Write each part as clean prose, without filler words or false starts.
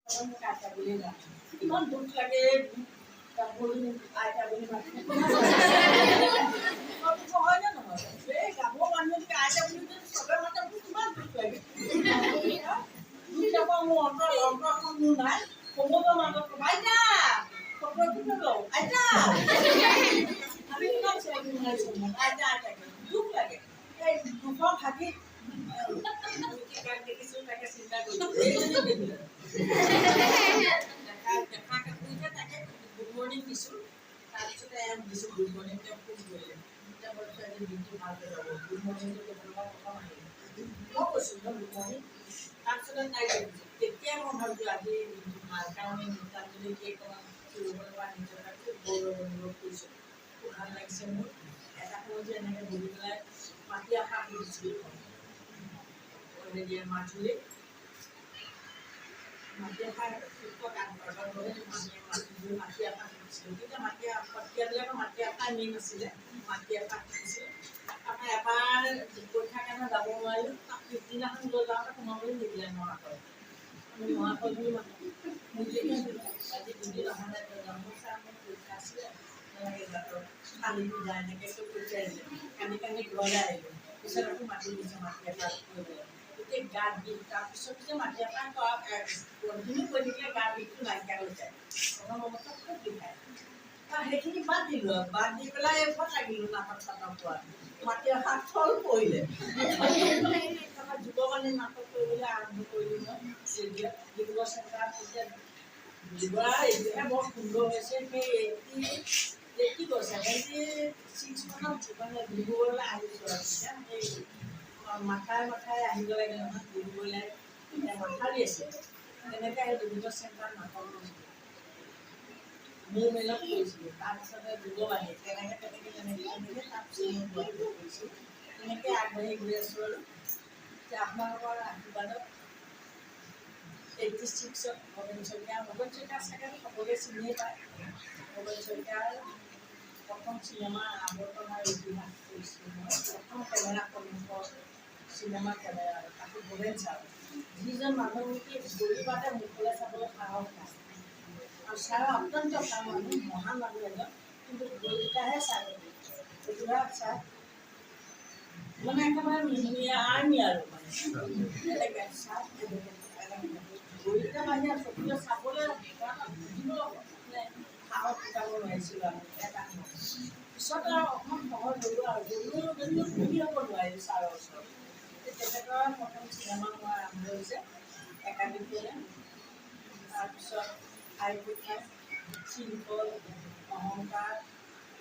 মোক আইতা বুলি যাওঁ ইমান দুখ লাগে গাভৰু আইতা বুলি মাতি হয় নে নহয় এই গাভৰু মানুহজনীকে আইতা বুলি চবে মাতে মোক কিমান দুখ লাগে দুখ নাপাওঁ মোৰ অন্তৰখন মোৰ নাই কমব মাজত আইতা চকুৰটো নলওঁ আইতা আমি কিমান চেলেকি মাৰিছোঁ আইতা আইতাকে দুখ লাগে এই দুখৰ ভাগি দেখিছোঁ তাকে চিন্তা কৰিছোঁ দেখা কাপোৰতে তাকে গুড মৰ্ণিং দিছোঁ তাৰপিছতে দিছোঁ গুড মৰ্ণিং তেওঁ খুব কৰিলে এতিয়া বলছোঁ আজি দিনটো ভালকৈ যাব গুড মৰ্ণিংটো কেতিয়াবা প্ৰথম আহিলে মই কৈছোঁ ন গুড মৰ্ণিং তাৰপিছতে তাই তেতিয়াই মই ভাবিছোঁ আজি দিনটো ভাল কাৰণ তাত যদি কেক অকণমান ফুৰিবলৈ পৰা নিজৰ খুব গৌৰৱ অনুভৱ কৰিছোঁ খুব ভাল লাগিছে মোৰ এটা সময় যে এনেকৈ বহি পেলাই মাটি আশা কৰিছিলোঁ মাজুলী মাটি আশাৰ গান কৰবাৰ বাবে মাটি আশা শিকিছিলোঁ তেতিয়া সত্ৰীয়াবিলাকৰ মাটি আশাই মেইন আছিলে মাটি আশা শিকিছিলোঁ তাৰপৰা এবাৰ পৰীক্ষাৰ কাৰণে যাব নোৱাৰিলোঁ তাক পিছদিনাখন লৈ যাওঁতে সোমাবলৈ নিদিলে মহাশয় আমি মহাশয় বুলি মাতোঁ মোক যেতিয়া আজি দুদিন অহা নাই যাম ছাৰ মোৰ পৰীক্ষা আছিলে কালিটো যায় এনেকৈ কৈ পঠিয়াই দিলে কান্দি কান্দি ঘৰলৈ আহিলোঁ পিছত আকৌ মাতি দিছে মাটি আশা কৰিবলৈ গোটেই গাত বিষ তাৰপিছত যে মাটি আশা কণ্টিনিউ কৰি থাকিলে গাত বিষটো নাইকিয়া হৈ যায় প্ৰথম অৱস্থাত খুব বিষায় সেইখিনি বাদ দিলোঁ বাদ দি পেলাই এইখন লাগিলোঁ নাটক চাটক পোৱা মাটি আশা থল পৰিলে তাৰপৰা যুৱবাণী নাটক কৰিবলৈ আৰম্ভ কৰিলোঁ মই ডিব্ৰুগড় চেণ্টাৰত তেতিয়া ডিব্ৰুগড় এইটোহে বৰ সুন্দৰ হৈছে সেই 76 মানত মানে ডিব্ৰুগড়লৈ আহিছোঁ আৰু তেতিয়া সেই মাথাই আহিব লাগে নহয় ডিব্ৰুগড়লৈ মাথাৰি আছে তেনেকৈ সেই ডিব্ৰুগড় চেণ্টাৰত নাটক কৰিছিলোঁ মোৰ মেলত কৰিছিলোঁ তাৰপিছতে যুৱবাণী তেনেকৈ তাৰপিছত মই গুৱাহাটীত কৰিছোঁ তেনেকৈ আগবাঢ়ি গৈ আছোঁ আৰু এতিয়া আপোনালোকৰ আশীৰ্বাদত 86ত ভৱেন শইকীয়া চাগে সকলোৱে চিনিয়ে পায় ভৱেন শইকীয়াৰ প্ৰথম চিনেমা আৱৰ্তনাৰ ইতিহাস কৰিছিলোঁ মই প্ৰথম কেমেৰা সন্মুখৰ চিনেমা কেমেৰা তাকো ভৱেন ছাৰ যিজন মানুহ নেকি গৰিবাতে মুখলৈ চাবলৈ সাহস নাই আৰু ছাৰ অত্যন্ত ভাল মানুহ মহান মানুহ এজন কিন্তু গৰিবাহে ছাৰ গৰিবা ছাৰ মানে একেবাৰে আৰ্মি আৰু মানে এনেকৈ ছাৰ গৰিবা বাহিৰে চকুলে চাবলৈ সাহস গোটাব নোৱাৰিছিলোঁ আমি এটা পিছত আৰু অকণমান সহজ হ'লোঁ আৰু যদিও ঘূৰি হ'ব নোৱাৰিলোঁ ছাৰৰ ওচৰত তেখেতৰ প্ৰথম চিনেমা হোৱা আৰম্ভ হৈছে একাডেমিৰে তাৰপিছত আইপথা চিম্পল অহংকাৰ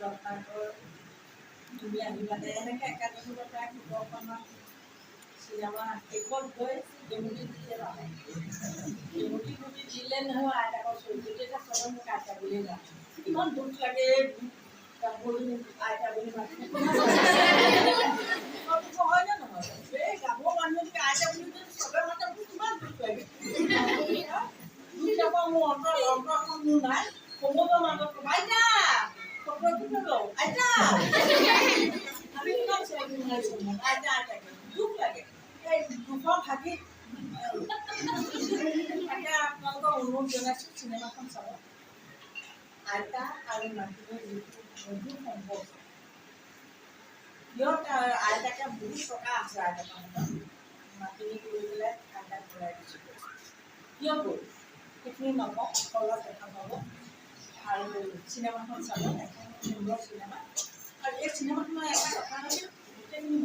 ৰত্নাকৰ তুমি আহিবানে এনেকৈ একাডেমিৰ প্ৰায় 17খনমান চিনেমা শেষত গৈ ডেমুটি দিলে নহয় ডেমুটি গুটি দিলে নহয় আইতাকৰ চৰিত্ৰ তেতিয়া চবে মোক আইতা বুলিয়ে যাওঁ ইমান দুখ লাগে গাভৰু আইতা বুলি মাতি হয় নে নহয় এই গাভৰু মানুহজনীকে আইতা বুলি চবে মাতে মোক কিমান দুখ লাগে দুখ নাপাওঁ মোৰ অন্তৰখন মোৰ নাই কমব মাজত আইতা চকুৰটো নলওঁ আইতা আমি কিমান চেলেকি মাৰিছোঁ আইতা আইতাকে দুখ লাগে এই দুখৰ ভাগি তাকে আপোনালোকক অনুৰোধ জনাইছোঁ চিনেমাখন চাব আইতা আৰু নাতিনীৰ যিটো মধুৰ সম্পৰ্ক সিহঁত আইতাকে বহুত টকা আছে আইতাকৰ নাতিনীক লৈ পেলাই আইতাক ঘূৰাই দিছোঁ কিয় গ'ল সেইখিনি নকওঁ তলত দেখা পাব আৰু চিনেমাখন চাব এখন সুন্দৰ চিনেমা আৰু এই চিনেমাখনৰ এটা কথা হৈছে গোটেইখিনি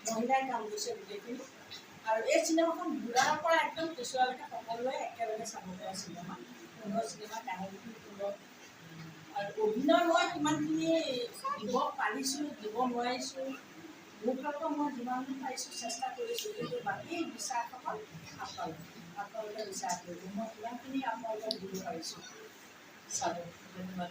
মহিলাই কাম কৰিছে গোটেইখিনি আৰু এই চিনেমাখন বুঢ়াৰ পৰা একদম কেঁচুৱালৈকে সকলোৱে একেলগে চাব পৰা চিনেমা সুন্দৰ চিনেমা কাহিনীটো সুন্দৰ আৰু অভিনয় মই কিমানখিনি দিব পাৰিছোঁ দিব নোৱাৰিছোঁ মোৰ ফালৰ পৰা মই যিমানখিনি পাৰিছোঁ চেষ্টা কৰিছোঁ কিন্তু বাকী বিচাৰসকল আপোনালোকে বিচাৰ কৰিব মই কিমানখিনি আপোনালোকক দিব পাৰিছোঁ চাব ধন্যবাদ